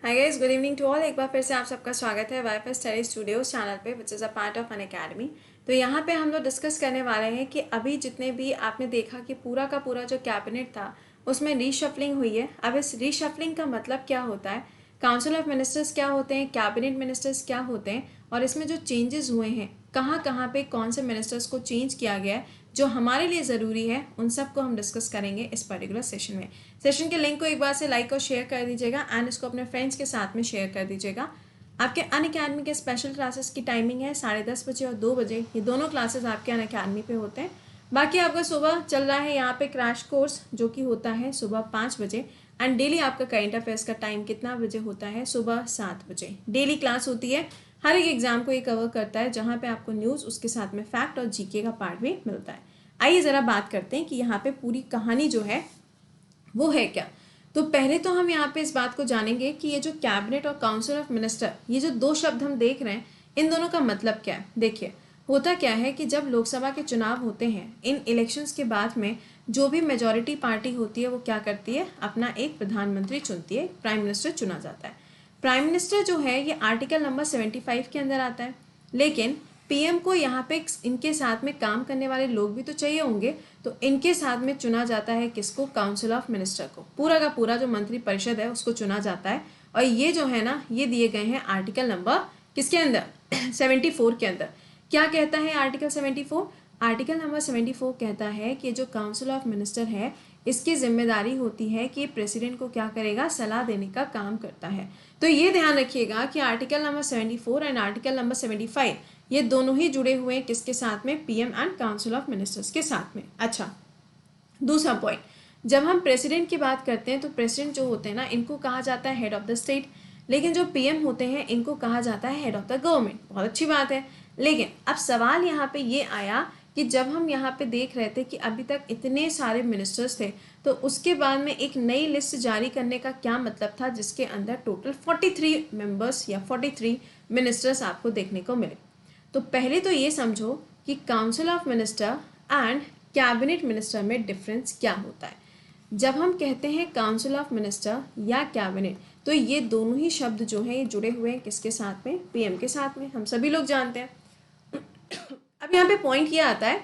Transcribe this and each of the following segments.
Hi guys, good evening to all. एक बार फिर से आप सबका स्वागत है वाईफाई स्टडी स्टूडियोज चैनल पे, which is a part of an academy. तो यहाँ पे हम लोग डिस्कस करने वाले हैं कि अभी जितने भी आपने देखा कि पूरा का पूरा जो कैबिनेट था उसमें रीशफलिंग हुई है। अब इस रीशफलिंग का मतलब क्या होता है, काउंसिल ऑफ मिनिस्टर्स क्या होते हैं, कैबिनेट मिनिस्टर्स क्या होते हैं, और इसमें जो चेंजेस हुए हैं कहाँ कहाँ पे कौन से मिनिस्टर्स को चेंज किया गया है जो हमारे लिए ज़रूरी है, उन सब को हम डिस्कस करेंगे इस पर्टिकुलर सेशन में। सेशन के लिंक को एक बार से लाइक और शेयर कर दीजिएगा एंड इसको अपने फ्रेंड्स के साथ में शेयर कर दीजिएगा। आपके अनअकैडमी के स्पेशल क्लासेस की टाइमिंग है 10:30 बजे और 2 बजे। ये दोनों क्लासेस आपके अनअकैडमी पे होते हैं। बाकी आपका सुबह चल रहा है यहाँ पे क्रैश कोर्स जो कि होता है सुबह 5 बजे एंड डेली आपका करंट अफेयर्स का टाइम कितना बजे होता है, सुबह 7 बजे डेली क्लास होती है। हर एक एग्जाम को ये कवर करता है जहाँ पे आपको न्यूज़, उसके साथ में फैक्ट और जीके का पार्ट भी मिलता है। आइए ज़रा बात करते हैं कि यहाँ पे पूरी कहानी जो है वो है क्या। तो पहले तो हम यहाँ पे इस बात को जानेंगे कि ये जो कैबिनेट और काउंसिल ऑफ मिनिस्टर, ये जो दो शब्द हम देख रहे हैं, इन दोनों का मतलब क्या है। देखिए, होता क्या है कि जब लोकसभा के चुनाव होते हैं, इन इलेक्शंस के बाद में जो भी मेजॉरिटी पार्टी होती है वो क्या करती है, अपना एक प्रधानमंत्री चुनती है, प्राइम मिनिस्टर चुना जाता है। प्राइम मिनिस्टर जो है ये आर्टिकल नंबर 75 के अंदर आता है, लेकिन पीएम को यहाँ पे इनके साथ में काम करने वाले लोग भी तो चाहिए होंगे, तो इनके साथ में चुना जाता है किसको, काउंसिल ऑफ मिनिस्टर को। पूरा का पूरा जो मंत्री परिषद है उसको चुना जाता है। और ये जो है ना, ये दिए गए हैं आर्टिकल नंबर किसके अंदर 74 के अंदर। क्या कहता है आर्टिकल 74? आर्टिकल नंबर 74 कहता है कि जो काउंसिल ऑफ मिनिस्टर है इसकी जिम्मेदारी होती है कि प्रेसिडेंट को क्या करेगा, सलाह देने का काम करता है। तो ये ध्यान रखिएगा कि article number 74 and article number 75 ये दोनों ही जुड़े हुए हैं किसके साथ में, PM and council of ministers के साथ में। अच्छा, दूसरा पॉइंट, जब हम प्रेसिडेंट की बात करते हैं तो प्रेसिडेंट जो होते हैं ना, इनको कहा जाता है हेड ऑफ द स्टेट, लेकिन जो पीएम होते हैं इनको कहा जाता है हेड ऑफ द गवर्नमेंट। बहुत अच्छी बात है, लेकिन अब सवाल यहाँ पे ये आया कि जब हम यहाँ पे देख रहे थे कि अभी तक इतने सारे मिनिस्टर्स थे, तो उसके बाद में एक नई लिस्ट जारी करने का क्या मतलब था, जिसके अंदर टोटल 43 मेंबर्स या 43 मिनिस्टर्स आपको देखने को मिले। तो पहले तो ये समझो कि council of minister and cabinet minister में डिफरेंस क्या होता है। जब हम कहते हैं काउंसिल ऑफ मिनिस्टर या कैबिनेट, तो ये दोनों ही शब्द जो हैं ये जुड़े हुए हैं किसके साथ में, पीएम के साथ में, हम सभी लोग जानते हैं। अब यहाँ पे पॉइंट ये आता है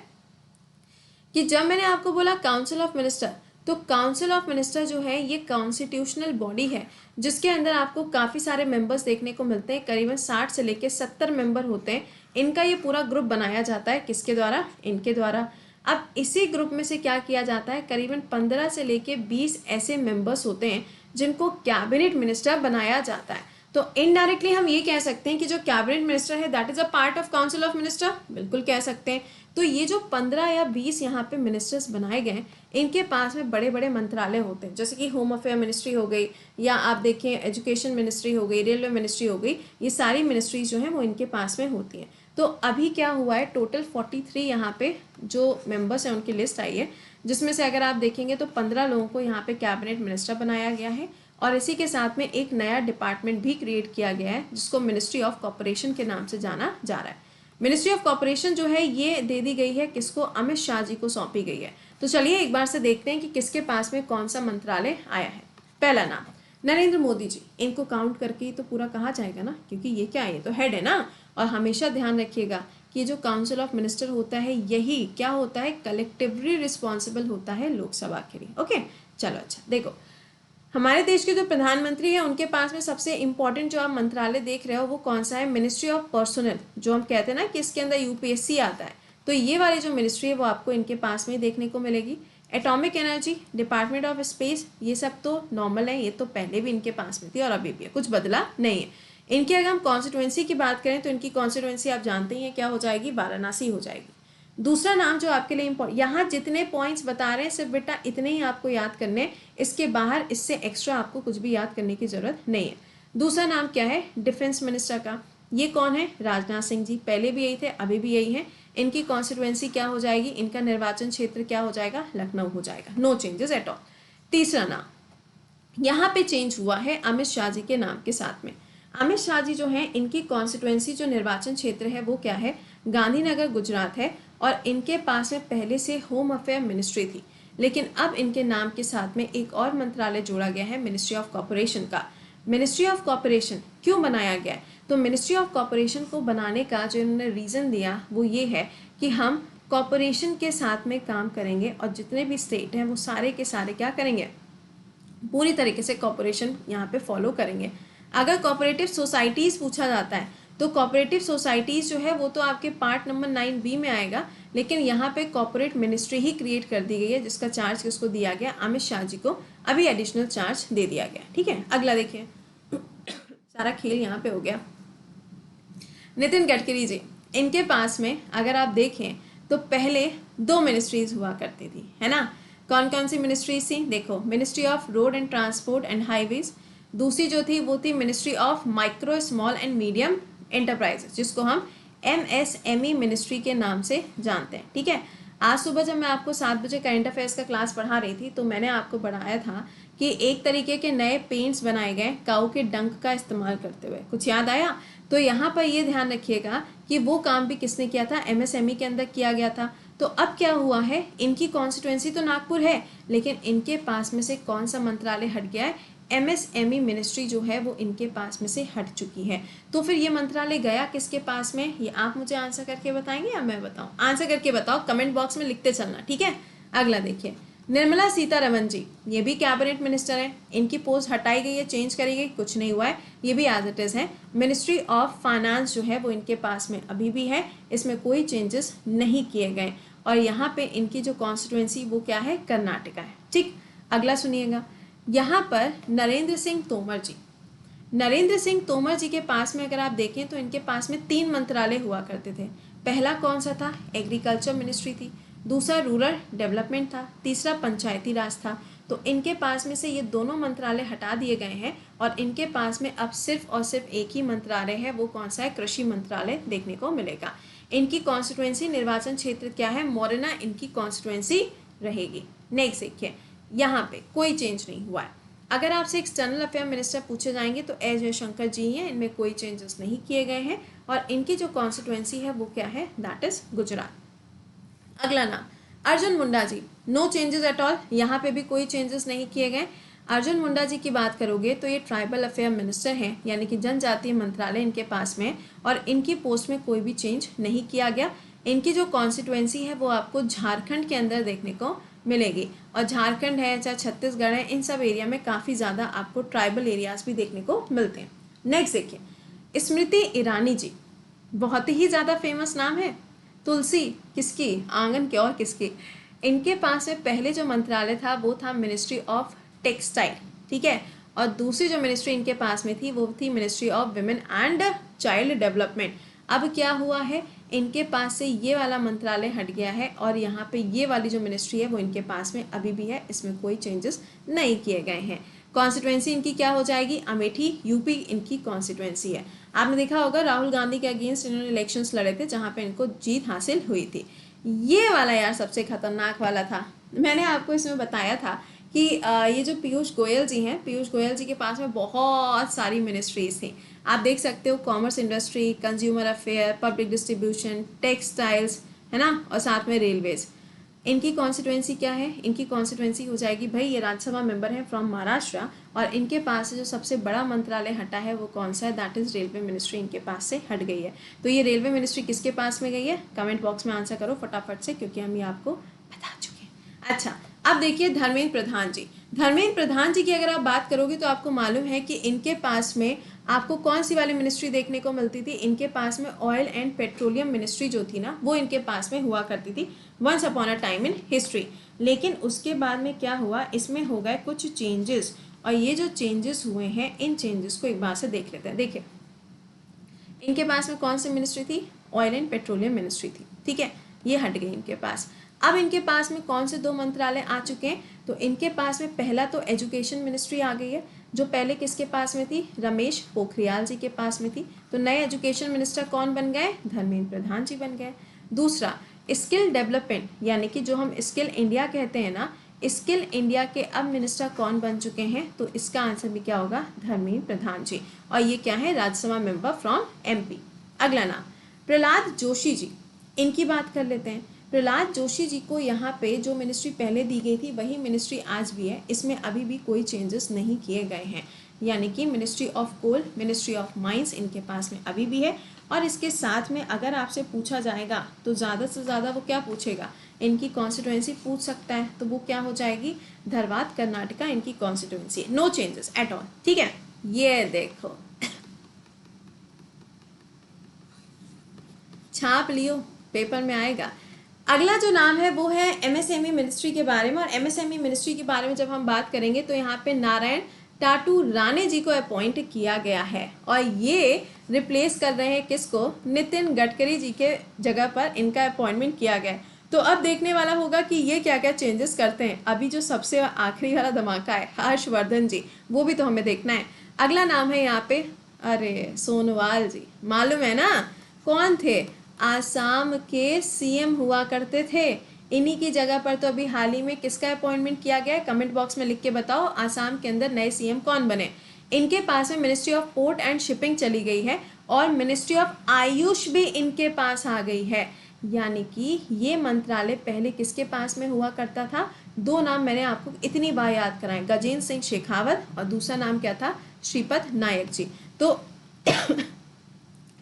कि जब मैंने आपको बोला काउंसिल ऑफ मिनिस्टर, तो काउंसिल ऑफ मिनिस्टर जो है ये कॉन्स्टिट्यूशनल बॉडी है जिसके अंदर आपको काफ़ी सारे मेंबर्स देखने को मिलते हैं। करीबन 60 से लेकर 70 मेंबर होते हैं। इनका ये पूरा ग्रुप बनाया जाता है किसके द्वारा, इनके द्वारा। अब इसी ग्रुप में से क्या किया जाता है, करीबन 15 से लेकर 20 ऐसे मेंबर्स होते हैं जिनको कैबिनेट मिनिस्टर बनाया जाता है। तो इनडायरेक्टली हम ये कह सकते हैं कि जो कैबिनेट मिनिस्टर है that is a part of council of minister, बिल्कुल कह सकते हैं। तो ये जो 15 या 20 यहाँ पे मिनिस्टर्स बनाए गए हैं, इनके पास में बड़े बड़े मंत्रालय होते हैं, जैसे कि होम अफेयर मिनिस्ट्री हो गई, या आप देखें एजुकेशन मिनिस्ट्री हो गई, रेलवे मिनिस्ट्री हो गई। ये सारी मिनिस्ट्रीज जो हैं वो इनके पास में होती हैं। तो अभी क्या हुआ है, टोटल 43 यहाँ पे जो मेंबर्स हैं उनकी लिस्ट आई है, जिसमें से अगर आप देखेंगे तो 15 लोगों को यहाँ पे कैबिनेट मिनिस्टर बनाया गया है, और इसी के साथ में एक नया डिपार्टमेंट भी क्रिएट किया गया है जिसको मिनिस्ट्री ऑफ कॉर्पोरेशन के नाम से जाना जा रहा है। मिनिस्ट्री ऑफ कॉर्पोरेशन जो है ये दे दी गई है किसको, अमित शाह जी को सौंपी गई है। तो चलिए एक बार से देखते हैं कि किसके पास में कौन सा मंत्रालय आया है। पहला नाम नरेंद्र मोदी जी, इनको काउंट करके तो पूरा कहा जाएगा ना, क्योंकि ये क्या है, ये तो हेड है ना। और हमेशा ध्यान रखिएगा कि जो काउंसिल ऑफ मिनिस्टर होता है यही क्या होता है, कलेक्टिवली रिस्पॉन्सिबल होता है लोकसभा के लिए। ओके, चलो अच्छा देखो, हमारे देश के जो प्रधानमंत्री हैं उनके पास में सबसे इंपॉर्टेंट जो आप मंत्रालय देख रहे हो वो कौन सा है, मिनिस्ट्री ऑफ पर्सनल, जो हम कहते हैं ना कि इसके अंदर यूपीएससी आता है। तो ये वाली जो मिनिस्ट्री है वो आपको इनके पास में देखने को मिलेगी। Atomic energy, department of space, ये सब तो नॉर्मल है, ये तो पहले भी इनके पास में थी और अभी भी है, कुछ बदला नहीं है। इनकी अगर हम कॉन्स्टिट्यूएंसी की बात करें तो इनकी कॉन्स्टिट्यूएंसी आप जानते ही हैं क्या हो जाएगी, वाराणसी हो जाएगी। दूसरा नाम जो आपके लिए इम्पोर्टेंट, यहाँ जितने पॉइंट्स बता रहे हैं सिर्फ बेटा इतने ही आपको याद करने, इसके बाहर इससे एक्स्ट्रा आपको कुछ भी याद करने की जरूरत नहीं है। दूसरा नाम क्या है, डिफेंस मिनिस्टर का, ये कौन है, राजनाथ सिंह जी, पहले भी यही थे अभी भी यही है। इनकी कॉन्स्टिट्यूएंसी क्या हो जाएगी, इनका निर्वाचन क्षेत्र क्या हो जाएगा, लखनऊ हो जाएगा, नो चेंजेस एट ऑल। तीसरा नाम यहाँ पे चेंज हुआ है अमित शाह जी के नाम के साथ में। अमित शाह जी जो है इनकी कॉन्स्टिट्यूएंसी जो निर्वाचन क्षेत्र है वो क्या है, गांधीनगर गुजरात है, और इनके पास में पहले से होम अफेयर मिनिस्ट्री थी, लेकिन अब इनके नाम के साथ में एक और मंत्रालय जोड़ा गया है मिनिस्ट्री ऑफ कॉर्पोरेशन का। मिनिस्ट्री ऑफ कॉर्पोरेशन क्यों बनाया गया है? तो मिनिस्ट्री ऑफ कॉर्पोरेशन को बनाने का जो इन्होंने रीज़न दिया वो ये है कि हम कॉर्पोरेशन के साथ में काम करेंगे और जितने भी स्टेट हैं वो सारे के सारे क्या करेंगे, पूरी तरीके से कॉर्पोरेशन यहाँ पे फॉलो करेंगे। अगर कॉपरेटिव सोसाइटीज़ पूछा जाता है तो कॉपरेटिव सोसाइटीज़ जो है वो तो आपके पार्ट नंबर 9B में आएगा, लेकिन यहाँ पे कॉर्पोरेट मिनिस्ट्री ही क्रिएट कर दी गई है जिसका चार्ज किसको दिया गया, अमित शाह जी को अभी एडिशनल चार्ज दे दिया गया। ठीक है, अगला देखिए, सारा खेल यहाँ पे हो गया। नितिन गडकरी जी, इनके पास में अगर आप देखें तो पहले 2 मिनिस्ट्रीज हुआ करती थी, है ना। कौन कौन सी मिनिस्ट्रीज थी? देखो, ministry of road and transport and highways, दूसरी जो थी वो थी ministry of micro small and medium enterprises, जिसको हम MSME मिनिस्ट्री के नाम से जानते हैं। ठीक है, आज सुबह जब मैं आपको 7 बजे करंट अफेयर्स का क्लास पढ़ा रही थी तो मैंने आपको पढ़ाया था कि एक तरीके के नए पेंट्स बनाए गए काऊ के डंक का इस्तेमाल करते हुए, कुछ याद आया? तो यहाँ पर ये ध्यान रखिएगा कि वो काम भी किसने किया था, MSME के अंदर किया गया था। तो अब क्या हुआ है, इनकी कॉन्स्टिट्यूएंसी तो नागपुर है, लेकिन इनके पास में से कौन सा मंत्रालय हट गया है, MSME मिनिस्ट्री जो है वो इनके पास में से हट चुकी है। तो फिर ये मंत्रालय गया किसके पास में, ये आप मुझे आंसर करके बताएंगे या मैं बताऊं? आंसर करके बताओ, कमेंट बॉक्स में लिखते चलना। ठीक है, अगला देखिए, निर्मला सीतारमण जी, ये भी कैबिनेट मिनिस्टर है, इनकी पोस्ट हटाई गई है, चेंज करी गई, कुछ नहीं हुआ है, ये भी एज इट इज है। मिनिस्ट्री ऑफ फाइनेंस जो है वो इनके पास में अभी भी है, इसमें कोई चेंजेस नहीं किए गए, और यहाँ पे इनकी जो कॉन्स्टिट्यूएंसी वो क्या है, कर्नाटका है। ठीक, अगला सुनिएगा, यहाँ पर नरेंद्र सिंह तोमर जी, नरेंद्र सिंह तोमर जी के पास में अगर आप देखें तो इनके पास में 3 मंत्रालय हुआ करते थे। पहला कौन सा था, एग्रीकल्चर मिनिस्ट्री थी, दूसरा रूरल डेवलपमेंट था, तीसरा पंचायती राज था। तो इनके पास में से ये दोनों मंत्रालय हटा दिए गए हैं और इनके पास में अब सिर्फ और सिर्फ एक ही मंत्रालय है, वो कौन सा है, कृषि मंत्रालय देखने को मिलेगा। इनकी कॉन्स्टिट्यूएंसी, निर्वाचन क्षेत्र क्या है, मोरेना इनकी कॉन्स्टिट्यूएंसी रहेगी। नेक्स्ट देखिए, यहाँ पे कोई चेंज नहीं हुआ है। अगर आपसे एक्सटर्नल अफेयर मिनिस्टर पूछे जाएंगे तो एस जयशंकर जी हैं, इनमें कोई चेंजेस नहीं किए गए हैं, और इनकी जो कॉन्स्टिट्यूएंसी है वो क्या है, दैट इज गुजरात। अगला नाम Arjun Munda ji, no changes at all, यहाँ पे भी कोई चेंजेस नहीं किए गए। अर्जुन मुंडा जी की बात करोगे तो ये ट्राइबल अफेयर मिनिस्टर हैं, यानी कि जनजातीय मंत्रालय इनके पास में, और इनकी पोस्ट में कोई भी चेंज नहीं किया गया। इनकी जो कॉन्स्टिट्यूएंसी है वो आपको झारखंड के अंदर देखने को मिलेगी, और झारखंड है चाहे छत्तीसगढ़ है, इन सब एरिया में काफ़ी ज़्यादा आपको ट्राइबल एरियाज भी देखने को मिलते हैं। नेक्स्ट देखिए, स्मृति ईरानी जी, बहुत ही ज़्यादा फेमस नाम है, तुलसी किसकी, आंगन के और किसकी। इनके पास में पहले जो मंत्रालय था वो था मिनिस्ट्री ऑफ टेक्सटाइल, ठीक है, और दूसरी जो मिनिस्ट्री इनके पास में थी वो थी ministry of women and child development. अब क्या हुआ है, इनके पास से ये वाला मंत्रालय हट गया है और यहाँ पे ये वाली जो मिनिस्ट्री है वो इनके पास में अभी भी है, इसमें कोई चेंजेस नहीं किए गए हैं। कॉन्स्टिट्यूएंसी इनकी क्या हो जाएगी, अमेठी, यूपी इनकी कॉन्स्टिट्यूएंसी है। आपने देखा होगा राहुल गांधी के अगेंस्ट इन्होंने इलेक्शंस लड़े थे जहाँ पे इनको जीत हासिल हुई थी। ये वाला यार सबसे खतरनाक वाला था, मैंने आपको इसमें बताया था कि ये जो पीयूष गोयल जी हैं, पीयूष गोयल जी के पास में बहुत सारी मिनिस्ट्रीज थी। आप देख सकते हो, commerce industry, consumer affair, public distribution, textiles, है ना, और साथ में रेलवेज। इनकी कॉन्स्टिट्यूएंसी क्या है, इनकी कॉन्स्टिट्यूएंसी हो जाएगी, भाई ये राज्यसभा मेंबर हैं फ्रॉम महाराष्ट्र, और इनके पास से जो सबसे बड़ा मंत्रालय हटा है वो कौन सा है, दैट इज रेलवे मिनिस्ट्री इनके पास से हट गई है। तो ये रेलवे मिनिस्ट्री किसके पास में गई है, कमेंट बॉक्स में आंसर करो फटाफट से, क्योंकि हम ये आपको बता चुके हैं। अच्छा, अब देखिए धर्मेंद्र प्रधान जी, धर्मेंद्र प्रधान जी की अगर आप बात करोगे तो आपको मालूम है कि इनके पास में आपको कौन सी वाली मिनिस्ट्री देखने को मिलती थी, इनके पास में ऑयल एंड पेट्रोलियम मिनिस्ट्री जो थी ना वो इनके पास में हुआ करती थी once upon a time in history. लेकिन उसके बाद में क्या हुआ, इसमें हो गए कुछ चेंजेस, और ये जो चेंजेस हुए हैं इन चेंजेस को एक बार से देख लेते हैं। देखिए, इनके पास में कौन सी मिनिस्ट्री थी, ऑयल एंड पेट्रोलियम मिनिस्ट्री थी, ठीक है, ये हट गई इनके पास। अब इनके पास में कौन से 2 मंत्रालय आ चुके हैं, तो इनके पास में पहला तो एजुकेशन मिनिस्ट्री आ गई है, जो पहले किसके पास में थी, रमेश पोखरियाल जी के पास में थी। तो नए एजुकेशन मिनिस्टर कौन बन गए, धर्मेंद्र प्रधान जी बन गए। दूसरा, स्किल डेवलपमेंट, यानी कि जो हम स्किल इंडिया कहते हैं ना, स्किल इंडिया के अब मिनिस्टर कौन बन चुके हैं, तो इसका आंसर भी क्या होगा, धर्मेंद्र प्रधान जी, और ये क्या है, राज्यसभा मेंबर फ्रॉम MP। अगला नाम प्रहलाद जोशी जी, इनकी बात कर लेते हैं। प्रहलाद जोशी जी को यहाँ पे जो मिनिस्ट्री पहले दी गई थी वही मिनिस्ट्री आज भी है, इसमें अभी भी कोई चेंजेस नहीं किए गए हैं। यानी कि ministry of coal, ministry of mines इनके पास में अभी भी है। और इसके साथ में अगर आपसे पूछा जाएगा तो ज़्यादा से ज़्यादा वो क्या पूछेगा, इनकी कॉन्स्टिट्यूएंसी पूछ सकता है, तो वो क्या हो जाएगी, धरवाद कर्नाटका इनकी constituency. No changes at all, ठीक है। ये देखो छाप लियो, पेपर में आएगा। अगला जो नाम है वो है एमएसएमई मिनिस्ट्री के बारे में। और एमएसएमई मिनिस्ट्री के बारे में जब हम बात करेंगे तो यहाँ पे नारायण टाटू राणे जी को अपॉइंट किया गया है और ये रिप्लेस कर रहे हैं किसको, नितिन गडकरी जी के जगह पर इनका अपॉइंटमेंट किया गया है। तो अब देखने वाला होगा कि ये क्या क्या चेंजेस करते हैं। अभी जो सबसे आखिरी वाला धमाका है हर्षवर्धन जी, वो भी तो हमें देखना है। अगला नाम है यहाँ पे, अरे सोनोवाल जी, मालूम है ना कौन थे, आसाम के सीएम हुआ करते थे। इन्हीं की जगह पर तो अभी हाल ही में किसका अपॉइंटमेंट किया गया है, कमेंट बॉक्स में लिख के बताओ आसाम के अंदर नए सीएम कौन बने। इनके पास में ministry of port and shipping चली गई है और मिनिस्ट्री ऑफ आयुष भी इनके पास आ गई है। यानी कि ये मंत्रालय पहले किसके पास में हुआ करता था, दो नाम मैंने आपको इतनी बार याद कराए, गजेंद्र सिंह शेखावत और दूसरा नाम क्या था, श्रीपद नायक जी। तो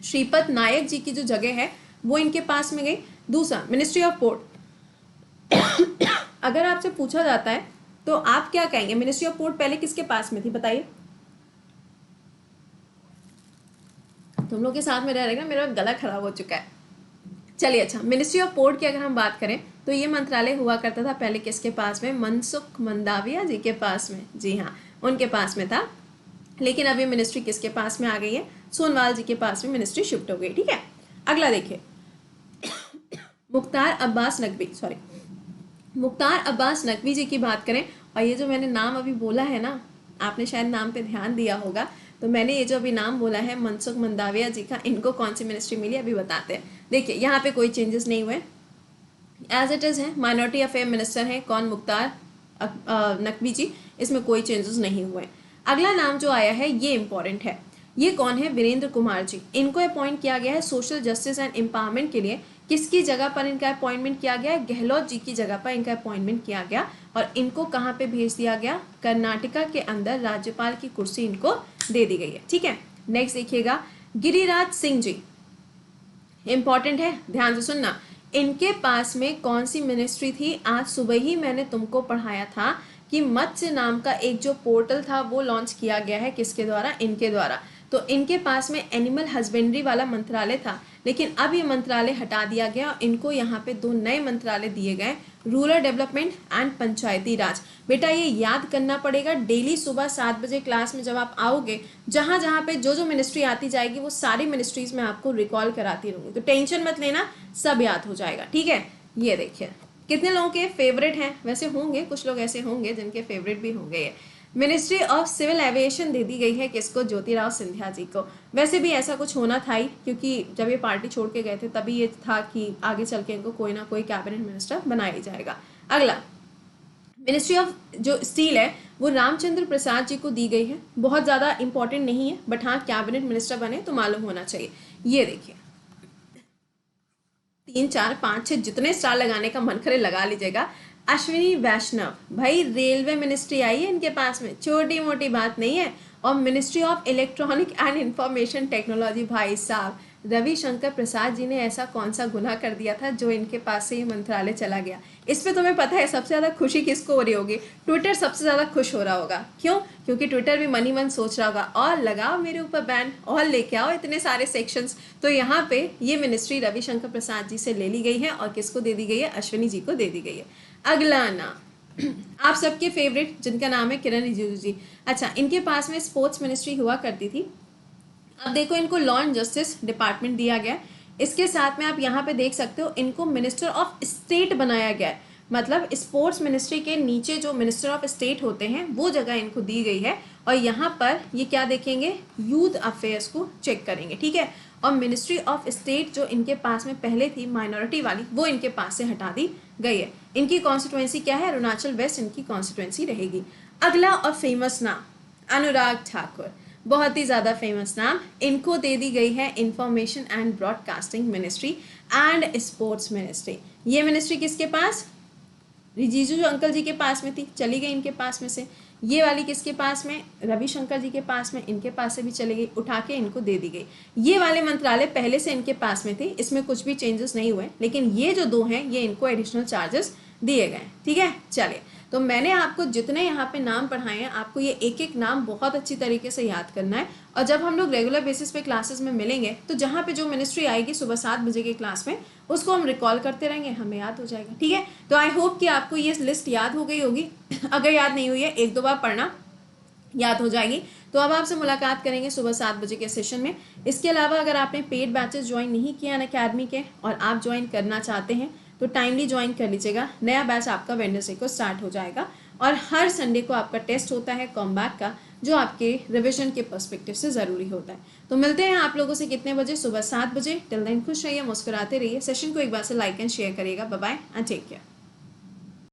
श्रीपद नायक जी की जो जगह है वो इनके पास में गई। दूसरा मिनिस्ट्री ऑफ पोर्ट, अगर आपसे पूछा जाता है तो आप क्या कहेंगे, मिनिस्ट्री ऑफ पोर्ट पहले किसके पास में थी बताइए। तुम लोग के साथ में रह रहेगा, मेरा गला खराब हो चुका है। चलिए अच्छा, मिनिस्ट्री ऑफ पोर्ट की अगर हम बात करें तो ये मंत्रालय हुआ करता था पहले किसके पास में, मनसुख मंडाविया जी के पास में। जी हाँ, उनके पास में था। लेकिन अब ये मिनिस्ट्री किसके पास में आ गई है, सोनवाल जी के पास में मिनिस्ट्री शिफ्ट हो गई। ठीक है, अगला देखिए मुख्तार अब्बास नकवी जी की बात करें। और ये जो मैंने नाम अभी बोला है ना, आपने शायद नाम पे ध्यान दिया होगा, तो मैंने ये जो अभी नाम बोला है मनसुख मंडाविया जी का, इनको कौन सी मिनिस्ट्री मिली अभी बताते हैं। देखिए यहाँ पे कोई चेंजेस नहीं हुए, एज इट इज है। माइनॉरिटी अफेयर मिनिस्टर है कौन, मुख्तार नकवी जी, इसमें कोई चेंजेस नहीं हुए। अगला नाम जो आया है ये इंपॉर्टेंट है, ये कौन है, वीरेंद्र कुमार जी। इनको अपॉइंट किया गया है सोशल जस्टिस एंड एम्पावरमेंट के लिए। किसकी जगह पर इनका अपॉइंटमेंट किया गया है, गहलोत जी की जगह पर इनका अपॉइंटमेंट किया गया। और इनको कहाँ पे भेज दिया गया, कर्नाटका के अंदर राज्यपाल की कुर्सी इनको दे दी गई है। ठीक है, नेक्स्ट देखिएगा गिरिराज सिंह जी, इंपॉर्टेंट है, ध्यान से सुनना। इनके पास में कौन सी मिनिस्ट्री थी, आज सुबह ही मैंने तुमको पढ़ाया था कि मत्स्य नाम का एक जो पोर्टल था वो लॉन्च किया गया है, किसके द्वारा, इनके द्वारा। तो इनके पास में एनिमल हस्बेंड्री वाला मंत्रालय था, लेकिन अब ये मंत्रालय हटा दिया गया और इनको यहाँ पे दो नए मंत्रालय दिए गए, रूरल डेवलपमेंट एंड पंचायती राज। बेटा ये याद करना पड़ेगा, डेली सुबह 7 बजे क्लास में जब आप आओगे, जहाँ जहाँ पे जो जो मिनिस्ट्री आती जाएगी वो सारी मिनिस्ट्रीज में आपको रिकॉल कराती रहूंगी, तो टेंशन मत लेना, सब याद हो जाएगा। ठीक है, ये देखिए कितने लोगों के फेवरेट हैं, वैसे होंगे कुछ लोग ऐसे होंगे जिनके फेवरेट भी होंगे। मिनिस्ट्री ऑफ सिविल एविएशन दे दी गई है किसको, ज्योतिराव सिंधिया जी को। वैसे भी ऐसा कुछ होना था ही, क्योंकि जब ये पार्टी छोड़ के गए थे तभी ये था कि आगे चल के इनको कोई ना कोई कैबिनेट मिनिस्टर बनाया ही जाएगा। अगला मिनिस्ट्री ऑफ जो स्टील है वो रामचंद्र प्रसाद जी को दी गई है। बहुत ज़्यादा इंपॉर्टेंट नहीं है, बट हाँ कैबिनेट मिनिस्टर बने तो मालूम होना चाहिए। ये देखिए 3 4 5 6 जितने स्टार लगाने का मन करे लगा लीजिएगा। अश्विनी वैष्णव, भाई रेलवे मिनिस्ट्री आई है इनके पास में, छोटी मोटी बात नहीं है। और ministry of electronic and information technology, भाई साहब रविशंकर प्रसाद जी ने ऐसा कौन सा गुनाह कर दिया था जो इनके पास से ये मंत्रालय चला गया। इस पे तुम्हें पता है सबसे ज़्यादा खुशी किसको हो रही होगी, ट्विटर सबसे ज़्यादा खुश हो रहा होगा। क्यों, क्योंकि ट्विटर भी मनी मन सोच रहा होगा और लगाओ मेरे ऊपर बैन और लेके आओ इतने सारे सेक्शंस। तो यहाँ पे ये मिनिस्ट्री रविशंकर प्रसाद जी से ले ली गई है और किसको दे दी गई है, अश्विनी जी को दे दी गई है। अगला नाम आप सबके फेवरेट जिनका नाम है किरण रिजिजू जी। अच्छा, इनके पास में स्पोर्ट्स मिनिस्ट्री हुआ करती थी, अब देखो इनको लॉ एंड जस्टिस डिपार्टमेंट दिया गया। इसके साथ में आप यहाँ पे देख सकते हो इनको मिनिस्टर ऑफ स्टेट बनाया गया है, मतलब स्पोर्ट्स मिनिस्ट्री के नीचे जो मिनिस्टर ऑफ स्टेट होते हैं वो जगह इनको दी गई है। और यहाँ पर ये क्या देखेंगे, यूथ अफेयर्स को चेक करेंगे। ठीक है, और मिनिस्ट्री ऑफ स्टेट जो इनके पास में पहले थी माइनॉरिटी वाली, वो इनके पास से हटा दी गई है। इनकी कॉन्स्टिट्यूएंसी क्या है, अरुणाचल वेस्ट इनकी कॉन्स्टिट्यूएंसी रहेगी। अगला और फेमस नाम अनुराग ठाकुर, बहुत ही ज़्यादा फेमस नाम, इनको दे दी गई है information and broadcasting ministry and sports ministry. ये मिनिस्ट्री किसके पास, रिजिजू अंकल जी के पास में थी, चली गई इनके पास में से। ये वाली किसके पास में, रविशंकर जी के पास में, इनके पास से भी चली गई, उठा के इनको दे दी गई। ये वाले मंत्रालय पहले से इनके पास में थे, इसमें कुछ भी चेंजेस नहीं हुए, लेकिन ये जो 2 हैं ये इनको एडिशनल चार्जेस दिए गए। ठीक है, चलिए, तो मैंने आपको जितने यहाँ पे नाम पढ़ाए हैं, आपको ये एक एक नाम बहुत अच्छी तरीके से याद करना है। और जब हम लोग रेगुलर बेसिस पे क्लासेस में मिलेंगे तो जहाँ पे जो मिनिस्ट्री आएगी सुबह 7 बजे की क्लास में, उसको हम रिकॉल करते रहेंगे, हमें याद हो जाएगा। ठीक है, तो आई होप कि आपको ये लिस्ट याद हो गई होगी। अगर याद नहीं हुई है, 1-2 बार पढ़ना, याद हो जाएगी। तो अब आपसे मुलाकात करेंगे सुबह 7 बजे के सेशन में। इसके अलावा अगर आपने पेड बैचेस ज्वाइन नहीं किया अनअकैडमी के और आप ज्वाइन करना चाहते हैं तो टाइमली ज्वाइन कर लीजिएगा। नया बैच आपका वेडनेसडे को स्टार्ट हो जाएगा और हर संडे को आपका टेस्ट होता है कॉम्बैक का, जो आपके रिविजन के पर्सपेक्टिव से ज़रूरी होता है। तो मिलते हैं आप लोगों से कितने बजे, सुबह 7 बजे। टिल देन खुश रहिए, मुस्कुराते रहिए। सेशन को एक बार से लाइक एंड शेयर करिएगा। Bye bye and take care.